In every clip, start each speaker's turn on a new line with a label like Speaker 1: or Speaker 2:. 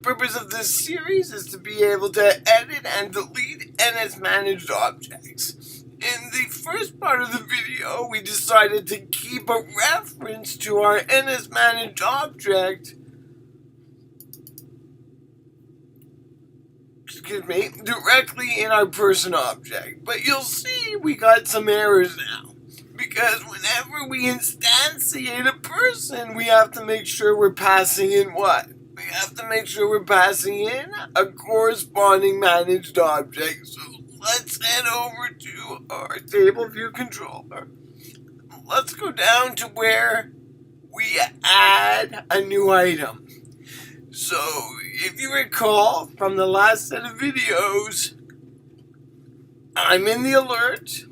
Speaker 1: purpose of this series is to be able to edit and delete NS-managed objects. In the first part of the video, we decided to keep a reference to our NS-managed object directly in our person object. But you'll see we got some errors now. Because whenever we instantiate a person, we have to make sure we're passing in what? We have to make sure we're passing in a corresponding managed object. So let's head over to our table view controller. Let's go down to where we add a new item. So if you recall from the last set of videos, I'm in the alert.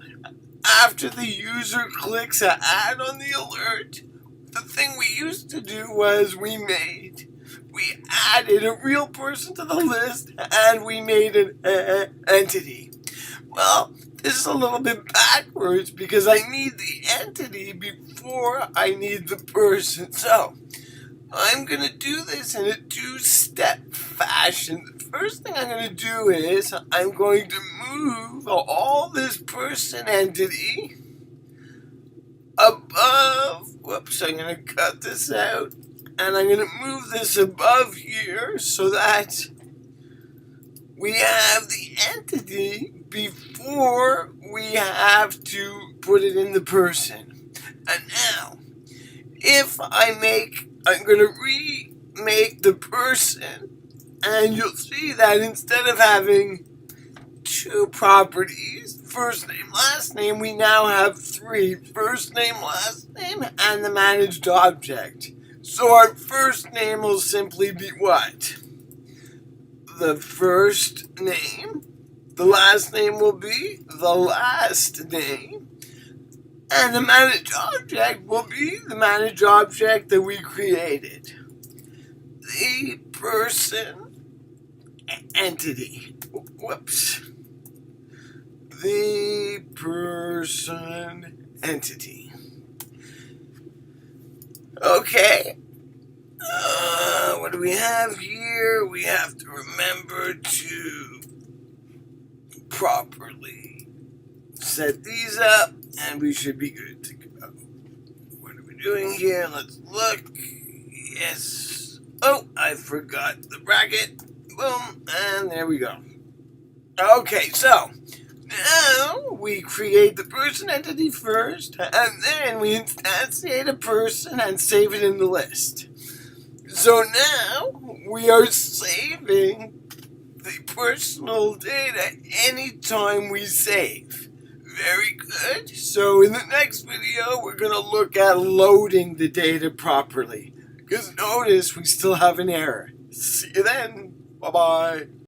Speaker 1: After the user clicks add on the alert, the thing we used to do was we added a real person to the list and we made an entity. Well, this is a little bit backwards because I need the entity before I need the person. So I'm going to do this in a two-step fashion. The first thing I'm going to do is I'm going to move all this person entity above. Whoops, I'm going to cut this out. And I'm going to move this above here so that we have the entity before we have to put it in the person. And now, if I'm going to remake the person, and you'll see that instead of having two properties, first name, last name, we now have three, first name, last name, and the managed object. So our first name will simply be what? The first name. The last name will be the last name. And the managed object will be the managed object that we created. The person entity. Whoops. The person entity. Okay. What do we have here? We have to remember to properly set these up, and we should be good to go. What are we doing here? Let's look. Yes. Oh, I forgot the bracket. Boom, and there we go. Okay, so now we create the person entity first, and then we instantiate a person and save it in the list. So now we are saving the personal data anytime we save. Very good. So in the next video, we're going to look at loading the data properly. Because notice we still have an error. See you then. Bye-bye.